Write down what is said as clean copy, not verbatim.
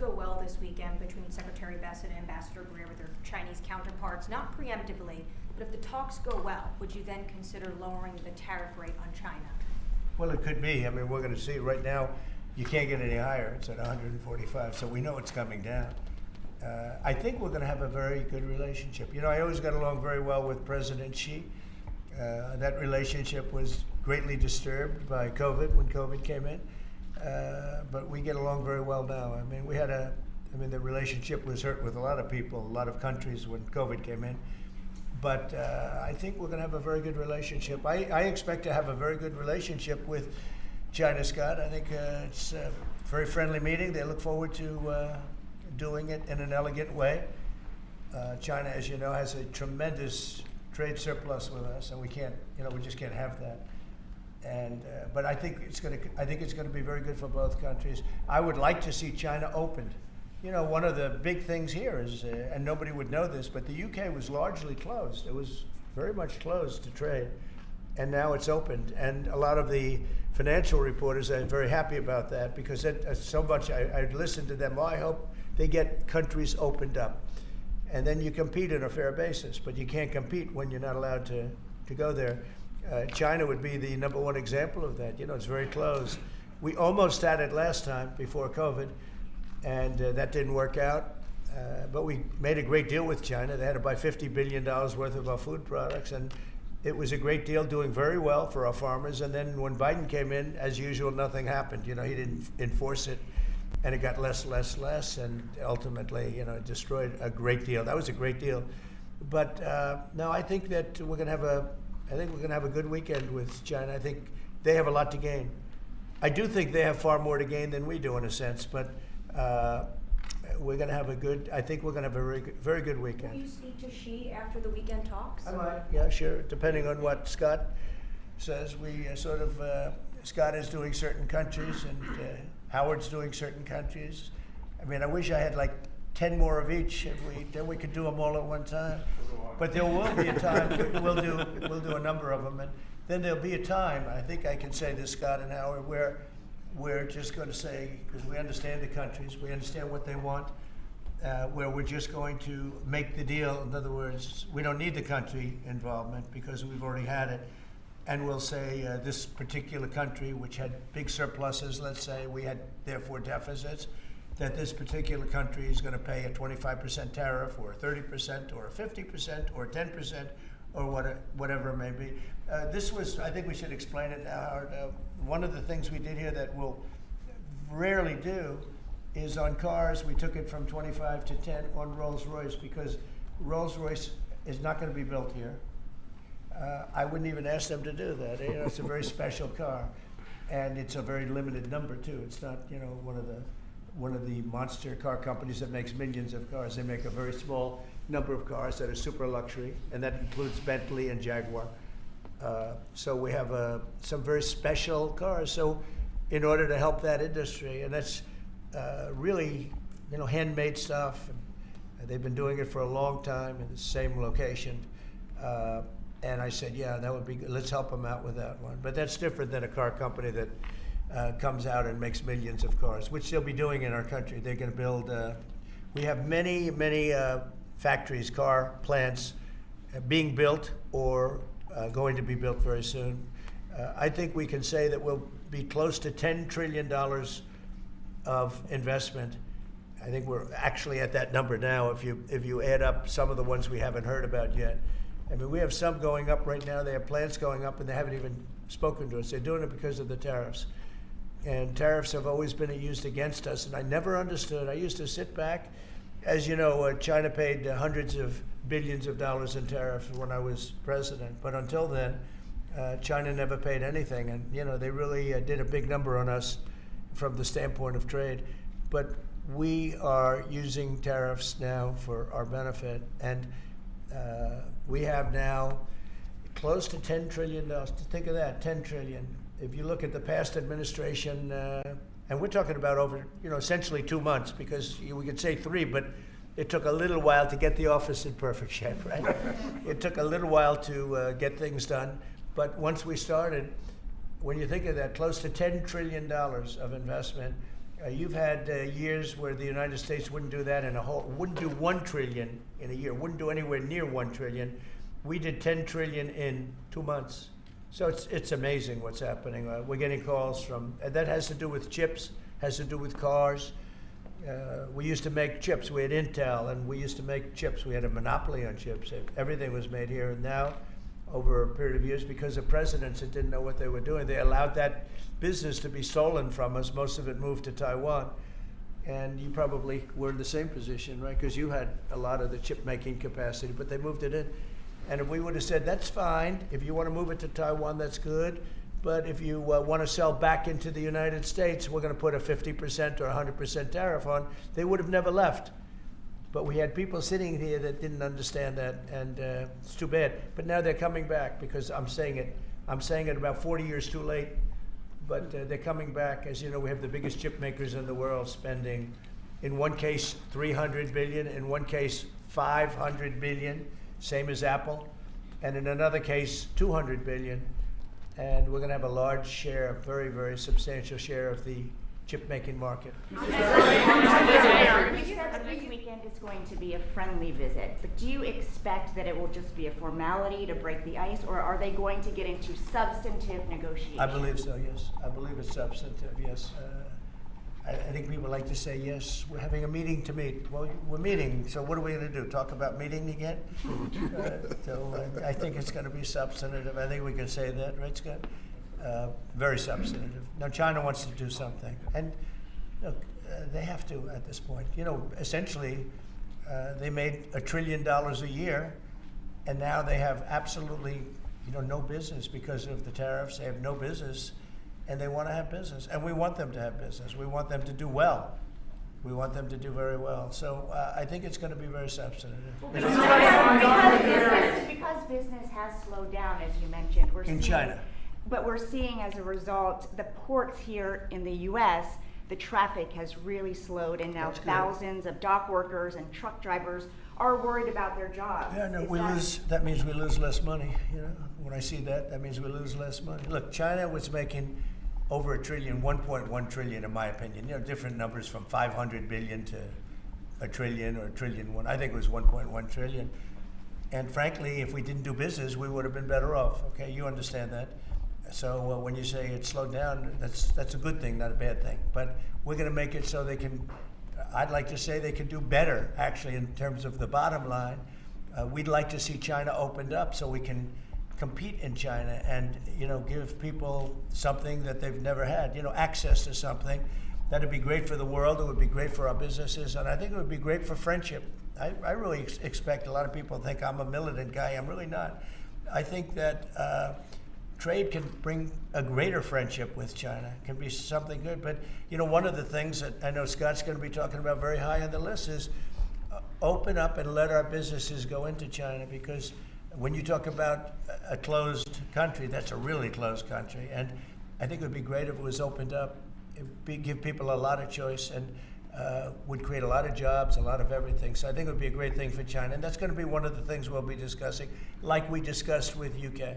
go well this weekend between Secretary Bessent and Ambassador Greer with their Chinese counterparts, not preemptively, but if the talks go well, would you then consider lowering the tariff rate on China? Well, it could be. I mean, we're going to see. Right now, you can't get any higher. It's at 145, so we know it's coming down. I think we're going to have a very good relationship. You know, I always got along very well with President Xi. That relationship was greatly disturbed by COVID when COVID came in, but we get along very well now. I mean, the relationship was hurt with a lot of people, a lot of countries when COVID came in. But I think we're going to have a very good relationship. I expect to have a very good relationship with China, Scott. I think it's a very friendly meeting. They look forward to doing it in an elegant way. China, as you know, has a tremendous trade surplus with us, and we just can't have that. And but I think it's going to be very good for both countries. I would like to see China opened. You know, one of the big things here is, and nobody would know this, but the UK was largely closed. It was very much closed to trade, and now it's opened. And a lot of the financial reporters are very happy about that because so much I listened to them. Well, I hope they get countries opened up, and then you compete on a fair basis. But you can't compete when you're not allowed to go there. China would be the number one example of that. You know, it's very closed. We almost had it last time before COVID, and that didn't work out. But we made a great deal with China. They had to buy $50 billion worth of our food products, and it was a great deal, doing very well for our farmers. And then when Biden came in, as usual, nothing happened. You know, he didn't enforce it, and it got less, and ultimately, you know, it destroyed a great deal. That was a great deal. But no, I think that we're going to have a good weekend with China. I think they have a lot to gain. I do think they have far more to gain than we do, in a sense. But we're going to have I think we're going to have a very good weekend. Will you speak to Xi after the weekend talks? I might, yeah, sure. Depending on what Scott says, we Scott is doing certain countries, and Howard's doing certain countries. I mean, I wish I had like 10 more of each. Then we could do them all at one time. But there will be a time we'll do a number of them, and then there'll be a time. I think I can say this, Scott and Howard, where we're just going to say, because we understand the countries, we understand what they want, where we're just going to make the deal. In other words, we don't need the country involvement because we've already had it. And we'll say this particular country, which had big surpluses, let's say, we had therefore deficits, that this particular country is going to pay a 25% tariff or a 30% or a 50% or 10% or whatever it may be. I think we should explain it now, Howard. One of the things we did here that we'll rarely do is on cars, we took it from 25 to 10 on Rolls-Royce because Rolls-Royce is not going to be built here. I wouldn't even ask them to do that. You know, it's a very special car, and it's a very limited number too. It's not, you know, one of the monster car companies that makes millions of cars. They make a very small number of cars that are super luxury, and that includes Bentley and Jaguar. So we have some very special cars. So in order to help that industry, and that's really, you know, handmade stuff. And they've been doing it for a long time in the same location. And I said, yeah, that would be good. Let's help them out with that one. But that's different than a car company that comes out and makes millions of cars, which they'll be doing in our country. They're going to build, we have many factories, car plants being built or going to be built very soon. I think we can say that we'll be close to $10 trillion of investment. I think we're actually at that number now if you add up some of the ones we haven't heard about yet. I mean, we have some going up right now. They have plants going up, and they haven't even spoken to us. They're doing it because of the tariffs. And tariffs have always been used against us, and I never understood. I used to sit back. As you know, China paid hundreds of billions of dollars in tariffs when I was president. But until then, China never paid anything. And, you know, they really did a big number on us from the standpoint of trade. But we are using tariffs now for our benefit. And we have now close to $10 trillion. Think of that, $10 trillion. If you look at the past administration, and we're talking about over, you know, essentially 2 months, because we could say 3, but it took a little while to get the office in perfect shape, right? It took a little while to get things done. But once we started, when you think of that, close to $10 trillion of investment, You've had years where the United States wouldn't do that wouldn't do 1 trillion in a year, wouldn't do anywhere near 1 trillion. We did 10 trillion in 2 months. So it's amazing what's happening. We're getting calls from, and that has to do with chips, has to do with cars. We used to make chips. We had Intel, and we used to make chips. We had a monopoly on chips. Everything was made here. And now, over a period of years, because of presidents that didn't know what they were doing, they allowed that business to be stolen from us. Most of it moved to Taiwan. And you probably were in the same position, right? Because you had a lot of the chip-making capacity, but they moved it in. And if we would have said, that's fine, if you want to move it to Taiwan, that's good. But if you want to sell back into the United States, we're going to put a 50% or 100% tariff on. They would have never left. But we had people sitting here that didn't understand that, and it's too bad. But now they're coming back because I'm saying it about 40 years too late. But they're coming back. As you know, we have the biggest chip makers in the world spending, in one case, $300 billion, in one case, $500 billion, same as Apple, and in another case, $200 billion. And we're going to have a large share, a very, very substantial share of the chip-making market. You said that this weekend is going to be a friendly visit, but do you expect that it will just be a formality to break the ice, or are they going to get into substantive negotiations? I believe so, yes. I believe it's substantive, yes. I think people like to say, yes, we're having a meeting to meet. Well, we're meeting, so what are we going to do? Talk about meeting again? I think it's going to be substantive. I think we can say that, right, Scott? Very substantive. Now, China wants to do something. And look, they have to at this point. You know, essentially, they made $1 trillion a year, and now they have absolutely, no business because of the tariffs. They have no business. And they want to have business, and we want them to have business. We want them to do well. We want them to do very well. So I think it's going to be very substantive. Because business has slowed down, as you mentioned. In China. But we're seeing as a result, the ports here in the U.S., the traffic has really slowed, and now thousands of dock workers and truck drivers are worried about their jobs. Yeah, no, that means we lose less money. When I see that, that means we lose less money. Look, China was making over $1 trillion, 1.1 trillion, in my opinion. Different numbers from 500 billion to $1 trillion or $1.1 trillion. I think it was 1.1 trillion. And frankly, if we didn't do business, we would have been better off. Okay, you understand that. So when you say it slowed down, that's a good thing, not a bad thing. But we're going to make it so they can. I'd like to say they can do better, actually, in terms of the bottom line. We'd like to see China opened up so we can compete in China and, give people something that they've never had, access to something. That'd be great for the world. It would be great for our businesses. And I think it would be great for friendship. I really expect a lot of people think I'm a militant guy. I'm really not. I think that trade can bring a greater friendship with China. It can be something good. But, one of the things that I know Scott's going to be talking about very high on the list is open up and let our businesses go into China, because when you talk about a closed country, that's a really closed country. And I think it would be great if it was opened up. It would give people a lot of choice and would create a lot of jobs, a lot of everything. So I think it would be a great thing for China. And that's going to be one of the things we'll be discussing, like we discussed with UK.